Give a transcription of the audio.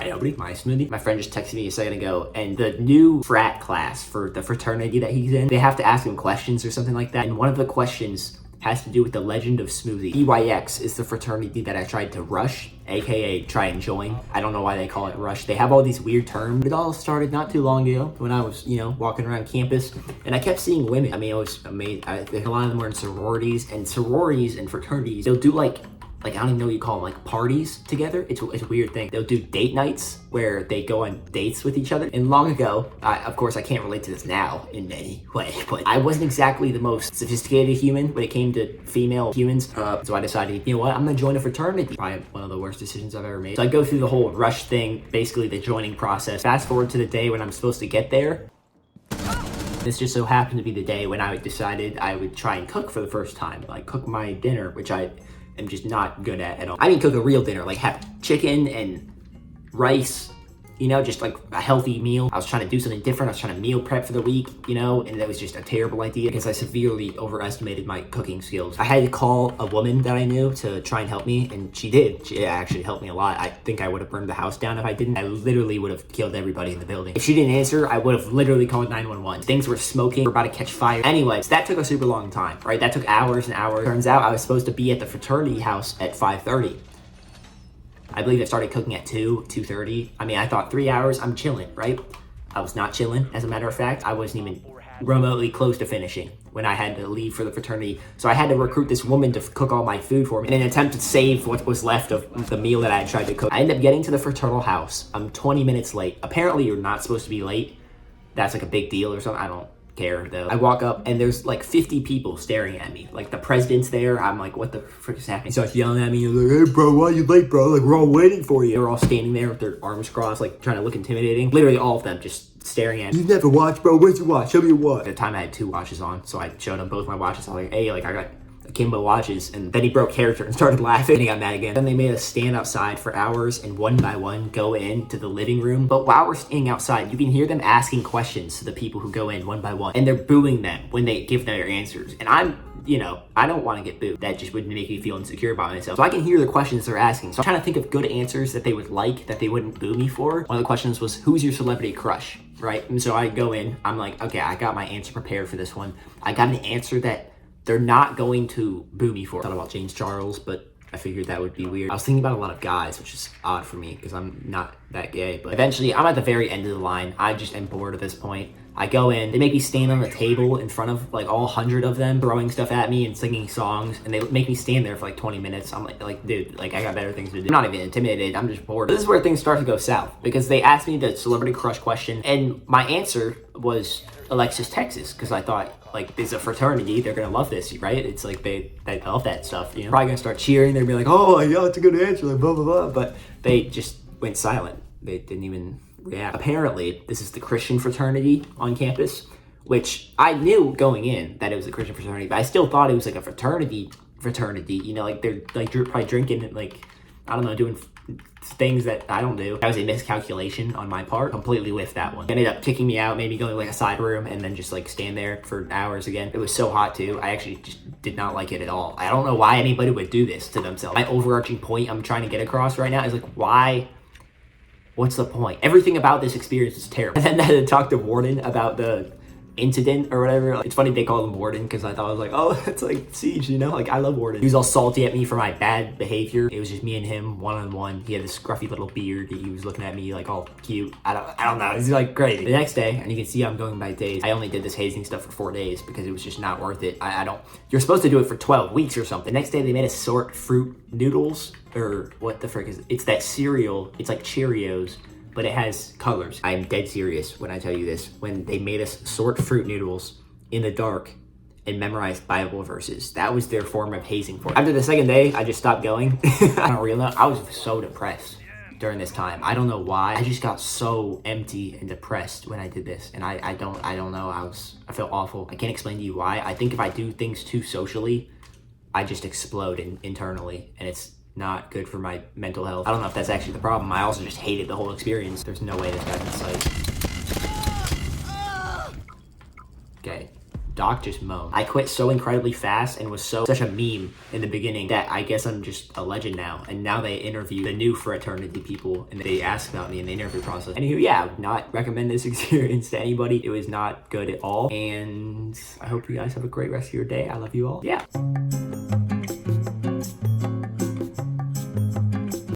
Hi, everybody. My smoothie. My friend just texted me a second ago, and the new frat class for the fraternity that he's in, they have to ask him questions or something like that. And one of the questions has to do with the legend of Smoothie. EYX is the fraternity that I tried to rush, aka try and join. I don't know why they call it rush. They have all these weird terms. It all started not too long ago when I was, walking around campus, and I kept seeing women. I mean, it was amazing. A lot of them were in sororities and fraternities. They'll do like I don't even know what you call them, like parties together. It's a weird thing. They'll do date nights where they go on dates with each other. And long ago, of course, I can't relate to this now in any way, but I wasn't exactly the most sophisticated human when it came to female humans. So I decided, you know what, I'm gonna join a fraternity. Probably one of the worst decisions I've ever made. So I go through the whole rush thing, basically the joining process. Fast forward to the day when I'm supposed to get there. This just so happened to be the day when I decided I would try and cook for the first time. Like cook my dinner, which I am just not good at all. I mean, cook a real dinner, like have chicken and rice, just like a healthy meal. I was trying to do something different. I was trying to meal prep for the week, and that was just a terrible idea because I severely overestimated my cooking skills. I had to call a woman that I knew to try and help me, and she did. She actually helped me a lot. I think I would have burned the house down if I didn't. I literally would have killed everybody in the building. If she didn't answer, I would have literally called 911. Things were smoking, we're about to catch fire. Anyways, that took a super long time, right? That took hours and hours. Turns out I was supposed to be at the fraternity house at 5:30. I believe it started cooking at 2:30. I mean, I thought 3 hours, I'm chilling, right? I was not chilling, as a matter of fact. I wasn't even remotely close to finishing when I had to leave for the fraternity. So I had to recruit this woman to cook all my food for me in an attempt to save what was left of the meal that I had tried to cook. I ended up getting to the fraternal house. I'm 20 minutes late. Apparently, you're not supposed to be late. That's like a big deal or something. I don't care though. I walk up and there's like 50 people staring at me. Like the president's there. I'm like, what the frick is happening? He starts yelling at me. He's like, hey bro, why are you late, bro? Like we're all waiting for you. They're all standing there with their arms crossed, like trying to look intimidating. Literally all of them just staring at me. You never watch, bro. Where's your watch? Show me your watch. At the time I had 2 watches on, so I showed him both my watches. I was like, hey, like I got akimbo watches, and then he broke character and started laughing and he got mad again. Then they made us stand outside for hours and one by one go into the living room. But while we're standing outside, you can hear them asking questions to the people who go in one by one, and they're booing them when they give their answers. And I'm, I don't want to get booed. That just would make me feel insecure about myself. So I can hear the questions they're asking. So I'm trying to think of good answers that they would like, that they wouldn't boo me for. One of the questions was, who's your celebrity crush, right? And so I go in, I'm like, okay, I got my answer prepared for this one. I got an answer that they're not going to boo me for. I thought about James Charles, but I figured that would be weird. I was thinking about a lot of guys, which is odd for me because I'm not that gay. But eventually, I'm at the very end of the line. I just am bored at this point. I go in, they make me stand on the table in front of like all 100 of them, throwing stuff at me and singing songs, and they make me stand there for like 20 minutes. I'm like, dude, like I got better things to do. I'm not even intimidated, I'm just bored. This is where things start to go south because they asked me the celebrity crush question, and my answer was Alexis, Texas, because I thought, like, there's a fraternity, they're gonna love this, right? It's like they love that stuff, Probably gonna start cheering, they're gonna be like, oh yeah, it's a good answer, like blah blah blah, but they just went silent. They didn't even react. Apparently, this is the Christian fraternity on campus, which I knew going in that it was a Christian fraternity, but I still thought it was like a fraternity, like they're like probably drinking, like, I don't know, doing things that I don't do. That was a miscalculation on my part. Completely whiffed that one. They ended up kicking me out, made me go to like a side room and then just like stand there for hours again. It was so hot too. I actually just did not like it at all. I don't know why anybody would do this to themselves. My overarching point I'm trying to get across right now is like, why? What's the point? Everything about this experience is terrible. And then I had to talk to Warden about the incident or whatever. It's funny they call him Warden because I thought I was like, oh, it's like Siege, like I love Warden. He was all salty at me for my bad behavior. It was just me and him one-on-one. He had this scruffy little beard. He was looking at me like all cute. I don't know. He's like crazy. The next day, and you can see I'm going by days, I only did this hazing stuff for 4 days because it was just not worth it. You're supposed to do it for 12 weeks or something. The next day they made us sort fruit noodles, or what the frick is it? It's that cereal. It's like Cheerios, but it has colors. I'm dead serious when I tell you this. When they made us sort fruit noodles in the dark and memorize Bible verses, that was their form of hazing for me. After the second day, I just stopped going. I don't really know. I was so depressed during this time. I don't know why. I just got so empty and depressed when I did this, and I don't know. I felt awful. I can't explain to you why. I think if I do things too socially, I just explode internally, and it's not good for my mental health. I don't know if that's actually the problem. I also just hated the whole experience. There's no way this guy's in sight. Okay. Doc just moaned. I quit so incredibly fast and was such a meme in the beginning that I guess I'm just a legend now. And now they interview the new Fraternity people and they ask about me in the interview process. Anywho, yeah, I would not recommend this experience to anybody. It was not good at all. And I hope you guys have a great rest of your day. I love you all. Yeah.